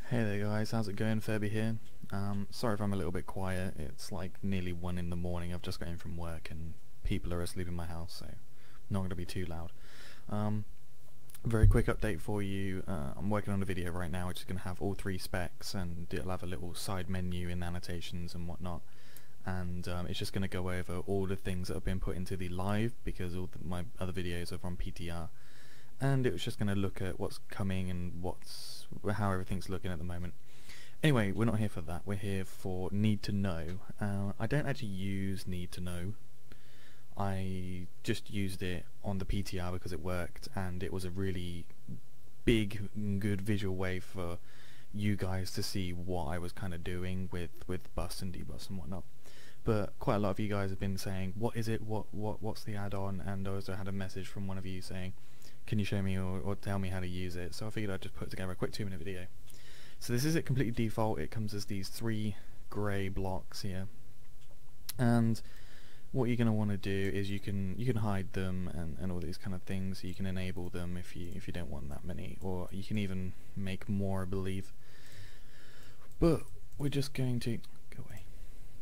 Hey there guys, how's it going? Furby here. Sorry if I'm a little bit quiet, it's like nearly 1 in the morning, I've just got in from work and people are asleep in my house, so not going to be too loud. Very quick update for you, I'm working on a video right now which is going to have all 3 specs and it'll have a little side menu in annotations and whatnot, and it's just going to go over all the things that have been put into the live because all my other videos are from PTR. And it was just going to look at what's coming and how everything's looking at the moment. Anyway, we're not here for that. We're here for Needtoknow. I don't actually use Needtoknow. I just used it on the PTR because it worked, and it was a really big and good visual way for you guys to see what I was kind of doing with bus and debus and whatnot. But quite a lot of you guys have been saying, what is it? What's the add-on? And I also had a message from one of you saying, can you show me or tell me how to use it? So I figured I'd just put together a quick 2-minute video. So this is it completely default. It comes as these 3 grey blocks here, and what you're going to want to do is you can hide them and all these kind of things. You can enable them if you don't want that many, or you can even make more, I believe. But we're just going to go away.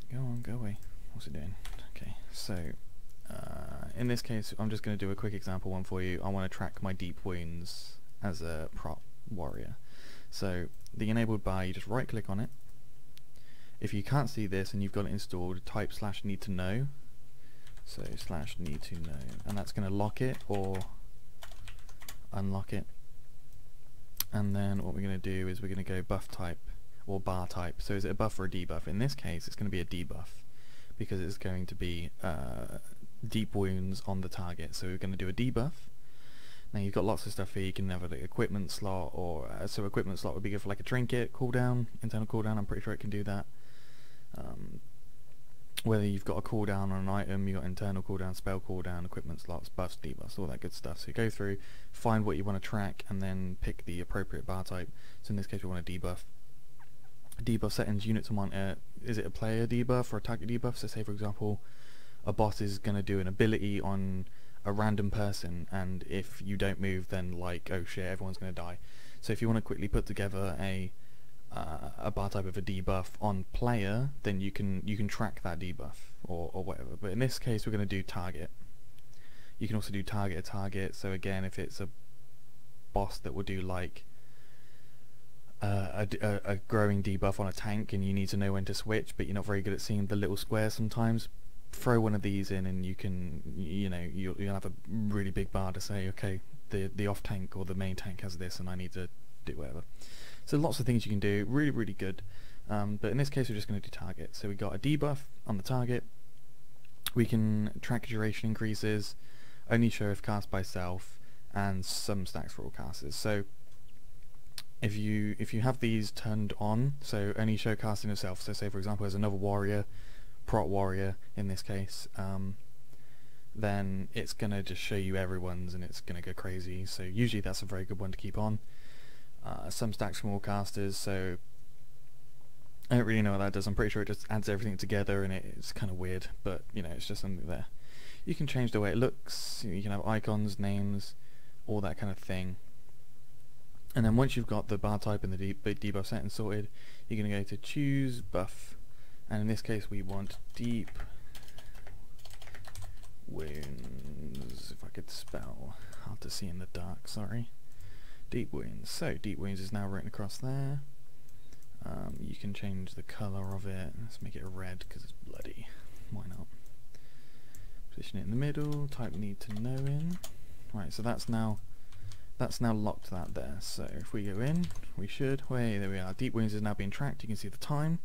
Go on, go away. What's it doing? Okay, so in this case I'm just going to do a quick example one for you. I want to track my deep wounds as a prop warrior. So the enabled bar, you just right click on it. If you can't see this and you've got it installed, type /Needtoknow, so /Needtoknow, and that's going to lock it or unlock it. And then what we're going to do is we're going to go buff type or bar type. So is it a buff or a debuff? In this case it's going to be a debuff because it's going to be deep wounds on the target. So we're going to do a debuff. Now you've got lots of stuff here. You can have an equipment slot, or so equipment slot would be good for like a trinket cooldown, internal cooldown. I'm pretty sure it can do that. Whether you've got a cooldown on an item, you've got internal cooldown, spell cooldown, equipment slots, buffs, debuffs, all that good stuff. So you go through, find what you want to track, and then pick the appropriate bar type. So in this case we want a debuff. Debuff settings, units and is it a player debuff or a target debuff? So say for example a boss is going to do an ability on a random person, and if you don't move then like, oh shit, everyone's going to die. So if you want to quickly put together a bar type of a debuff on player, then you can track that debuff or whatever. But in this case we're going to do target. You can also do target a target. So again, if it's a boss that will do like a growing debuff on a tank and you need to know when to switch but you're not very good at seeing the little squares sometimes, throw one of these in and you'll have a really big bar to say, okay, the off tank or the main tank has this and I need to do whatever. So lots of things you can do, really good. But in this case we're just going to do target. So we got a debuff on the target. We can track duration increases, only show if cast by self, and some stacks for all casters. So if you have these turned on, so only show casting yourself, so say for example there's another warrior, prot warrior in this case, then it's gonna just show you everyone's and it's gonna go crazy. So usually that's a very good one to keep on. Some stacks from all casters, so I don't really know what that does. I'm pretty sure it just adds everything together and it's kind of weird, but you know, it's just something there. You can change the way it looks, you can have icons, names, all that kind of thing. And then once you've got the bar type and the debuff setting sorted, you're going to go to choose buff, and in this case we want deep wounds. If I could spell, hard to see in the dark, sorry. Deep wounds. So deep wounds is now written across there. You can change the colour of it. Let's make it red because it's bloody. Why not? Position it in the middle. Type Needtoknow in. Right, so that's now locked that there. So if we go in, we should, there we are, deep wounds is now being tracked. You can see the time,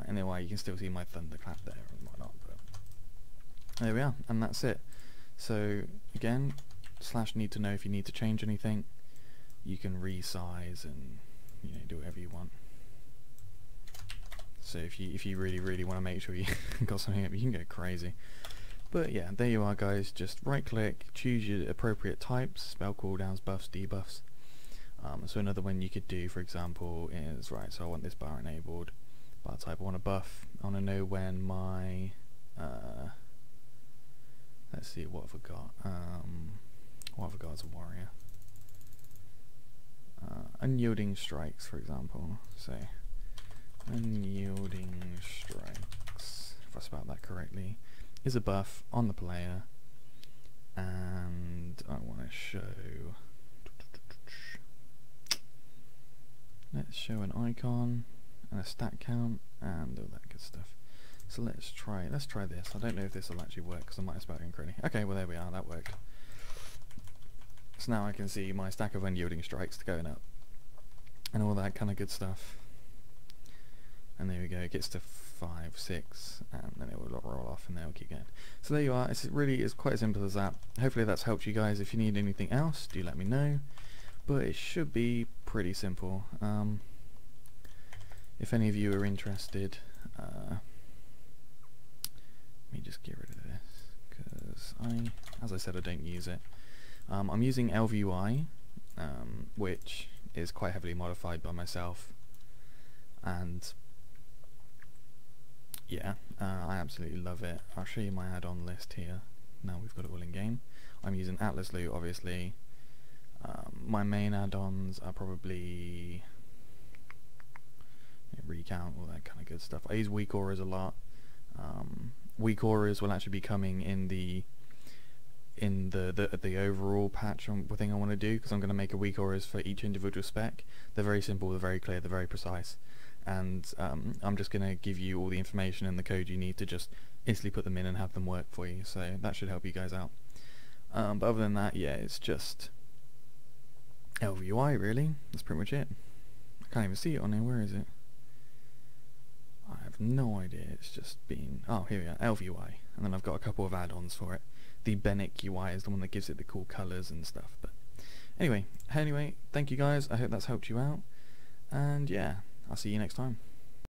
anyway you can still see my thunderclap there and whatnot, but there we are, and that's it. So again, /Needtoknow, if you need to change anything you can resize and do whatever you want. So if you really want to make sure you got something up, you can go crazy. But yeah, there you are guys, just right click, choose your appropriate types, spell cooldowns, buffs, debuffs. So another one you could do, for example, is, right, so I want this bar enabled, bar type, I want a buff, I want to know when my, let's see, what have I got as a warrior? unyielding strikes, for example. So unyielding strikes, if I spelled that correctly, is a buff on the player, and I want to show. Let's show an icon and a stat count and all that good stuff. So let's try this. I don't know if this will actually work because I might have spelled it incorrectly. Okay, well there we are, that worked. So now I can see my stack of unyielding strikes going up and all that kind of good stuff. And there we go, it gets to 5, 6, and then it will roll off and then it'll keep going. So there you are, it's quite as simple as that. Hopefully that's helped you guys. If you need anything else, do let me know. But it should be pretty simple. If any of you are interested, let me just get rid of this, because as I said, I don't use it. I'm using LVUI, which is quite heavily modified by myself, and yeah, I absolutely love it. I'll show you my add-on list here. Now we've got it all in game. I'm using Atlas Loot, obviously. My main add-ons are probably recount, all that kind of good stuff. I use weak auras a lot. Weak auras will actually be coming in the overall patch thing I want to do, because I'm going to make a weak auras for each individual spec. They're very simple, they're very clear, they're very precise, and I'm just going to give you all the information and the code you need to just instantly put them in and have them work for you, so that should help you guys out. But other than that, yeah, it's just LVUI really. That's pretty much it. I can't even see it on here. Where is it? I have no idea. It's just been... oh, here we are. LVUI. And then I've got a couple of add-ons for it. The Benic UI is the one that gives it the cool colours and stuff. But anyway, thank you guys. I hope that's helped you out. And yeah, I'll see you next time.